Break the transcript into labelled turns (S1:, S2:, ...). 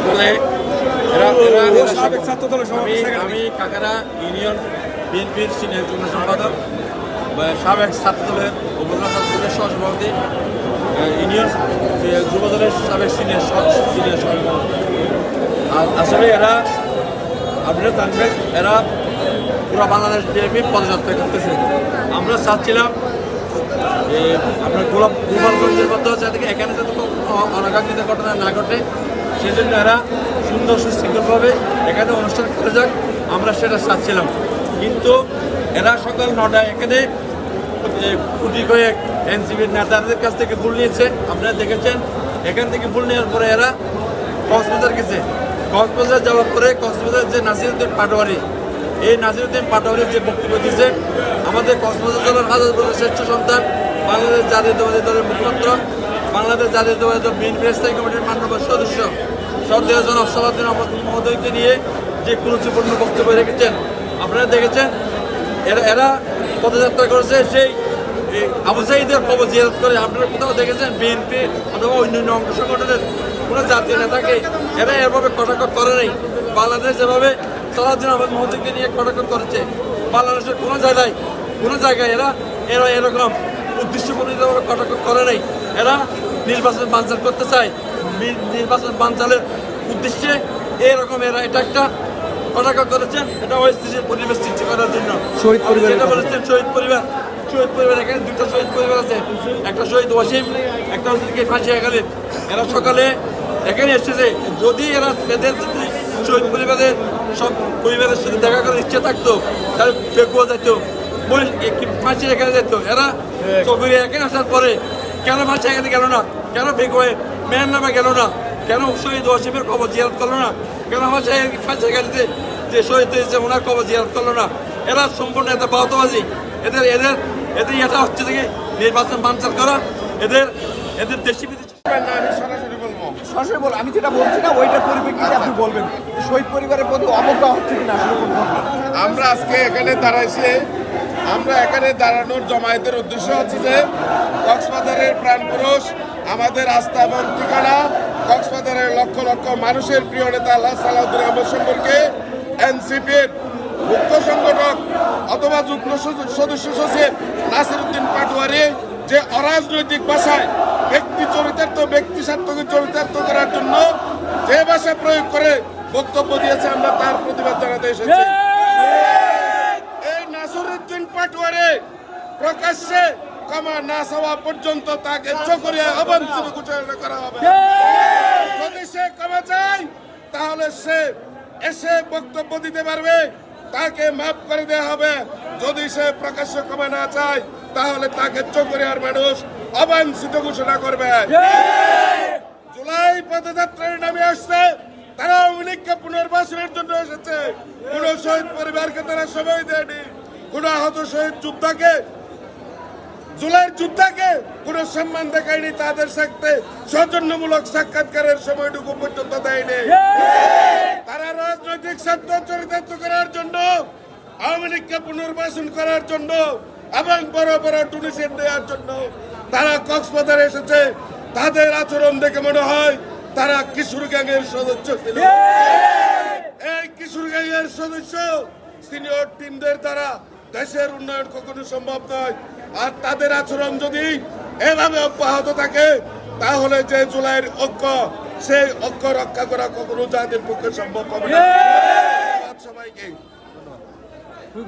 S1: বলে আমি কাকারা ইউনিয়ন বিএনপির সিনিয়র যুগ্ম সম্পাদক, সাবেক ছাত্র দলের উপজেলা ছাত্র দলের সহসভাপতি, ইউনিয়ন যুব দলের সাবেক সিনিয়র সহসভাপতি। আর আসলে এরা আপনারা জানবেন, এরা পুরো বাংলাদেশ বিএনপি পদযাত্রা করতেছে। আমরা চাচ্ছিলাম আপনার গোপালগঞ্জের মধ্যে যাতে এখানে যাতে অনাকাঙ্ক্ষিত ঘটনা না ঘটে, সেই জন্য এরা সুন্দর সুশৃঙ্খলভাবে এখানে অনুষ্ঠান করে যাক, আমরা সেটা চাচ্ছিলাম। কিন্তু এরা সকাল 9টায় এখানে কুটি কয়েক এনসিপির নেতাদের কাছ থেকে ভুল নিয়েছে। আপনারা দেখেছেন, এখান থেকে ভুল নেওয়ার পরে এরা কক্সবাজার গেছে। কক্সবাজার যাওয়ার পরে কক্সবাজার যে নাসিরউদ্দিন পাটোয়ারি, এই নাসিরউদ্দিন পাটোয়ারির যে বক্তব্য দিয়েছে, আমাদের কক্সবাজার জেলার হাজার শ্রেষ্ঠ সন্তান, বাংলাদেশ জাতীয়তাবাদী দলের মুখপাত্র, বাংলাদেশ জাতীয়তাবাদী দল বিএনপি স্থায়ী কমিটির মাননীয় সদস্য শ্রদ্ধেয় জনাব সালাউদ্দিন আহমদ মহোদয়কে নিয়ে যে কুরুচিপূর্ণ বক্তব্য রেখেছেন, আপনারা দেখেছেন। এরা পদযাত্রা করেছে সেই আবু সাঈদের কবর জিয়ারত করে। আপনারা কোথাও দেখেছেন বিএনপি অথবা অন্যান্য অঙ্গ সংগঠনের কোনো জাতীয় নেতাকে এরা এভাবে কটাক্ষ করে নেই। বাংলাদেশ যেভাবে সালাউদ্দিন আহমদ মহোদয়কে নিয়ে কটাক্ষ করেছে, বাংলাদেশের কোনো জায়গায় এরা এরকম উদ্দেশ্যপ্রণীতভাবে কটাক্ষ করে নেই। এরা নির্বাচন বানচাল করতে চায়, নির্বাচন বানচালের উদ্দেশ্যে এরকম এরা এটা একটা কটাক্ষ করেছেন। এটা অস্থিতিশীল পরিবেশ সৃষ্টি করার জন্য যেটা বলেছেন শহীদ পরিবার এখানে দুটো শহীদ পরিবার আছে, একটা শহীদ ওয়াসিম, একটা হচ্ছে ফাঁসিয়া খালিদ। এরা সকালে এখানে এসেছে। যদি এরা এদের শহীদ পরিবারের সব পরিবারের সাথে দেখা করার ইচ্ছে থাকতো, তাহলে ফেকুয়া যেত, ফাঁসি এখানে যেত। এরা চৌধুরী এখানে আসার পরে কেন ফাঁসি এখানে গেল না, কেন ফেকুয়ে মেয়ের নামে গেল না, কেন শহীদ ওয়াসিমের কবর জিয়ারত করলো না, কেন ফাঁসি এখানে যে শহীদ হয়েছে ওনার কবর জিয়ারত করলো না। এরা সম্পূর্ণ এদের বাহতবাজি। এদের এটা হচ্ছে থেকে নির্বাচন বানচাল করা, এদের দেশি বিদেশি।
S2: সরাসরি বল, আমি যেটা বলছি না ওইটার পরিপ্রেক্ষিতে আপনি বলবেন শহীদ পরিবারের প্রতি অবজ্ঞা হচ্ছে কিনা।
S3: আমরা আজকে এখানে দাঁড়াইছি, আমরা এখানে দাঁড়ানোর জমায়েতের উদ্দেশ্য হচ্ছে যে কক্সবাজারের প্রাণপুরুষ, আমাদের আস্থা এবং ঠিকানা, কক্সবাজারের লক্ষ লক্ষ মানুষের প্রিয় নেতা আল্লাহ সালাউদ্দিন আহমদ সম্পর্কে এনসিপির মুখ্য সংগঠক অথবা যুগ্ম সদস্য সচিব নাসিরউদ্দিন পাটোয়ারি যে অরাজনৈতিক ভাষায় ব্যক্তি স্বার্থকে চরিতার্থ করার জন্য যে ভাষা প্রয়োগ করে বক্তব্য দিয়েছে, আমরা তার প্রতিবাদ জানাতে এসেছি। এই নাসিরউদ্দিন পাটোয়ারি প্রকাশ্যে ক্ষমা না চাওয়া পর্যন্ত তাকে চকরিয়া অবাঞ্ছিত ঘোষণা করা হবে। যদি সে ক্ষমা চায় তাহলে সে এসে বক্তব্য দিতে পারবে, তাকে মাফ করে দেওয়া হবে। যদি সে প্রকাশ্য ক্ষমা না চায় তাহলে তাকে চকরিয়ার মানুষ অবাঞ্ছিত ঘোষণা করবে। জুলাই পদযাত্রার নামে আসছে, তারা আওয়ামী লীগকে পুনর্বাসনের জন্য এসেছে। কোন শহীদ পরিবারকে তারা সময় দেয়নি, কোন আহত শহীদ যোদ্ধাকে, জুলাইয়ের যোদ্ধাকে কোন সম্মান দেখায়নি, তাদের সাথে সৌজন্যমূলক সাক্ষাৎকারের সময়টুকু পর্যন্ত দেয়নি। তারা রাজনৈতিক স্বার্থ চরিতার্থ করার জন্য, আওয়ামী লীগকে পুনর্বাসন করার জন্য এবং বড় বড় ডোনেশন দেওয়ার জন্য তারা কক্সবাজারে এসেছে। তাদের আচরণ দেখে মনে হয় তারা কিশোর গ্যাংয়ের সদস্য ছিল। এই কিশোর গ্যাংয়ের সদস্য সিনিয়র টিমদের দ্বারা দেশের উন্নয়ন কখনো সম্ভব নয়। আর তাদের আচরণ যদি এভাবে অব্যাহত থাকে তাহলে যে জুলাইয়ের ঐক্য, সেই ঐক্য রক্ষা করা কখনো জাতির পক্ষে সম্ভব হবে না। সবাইকে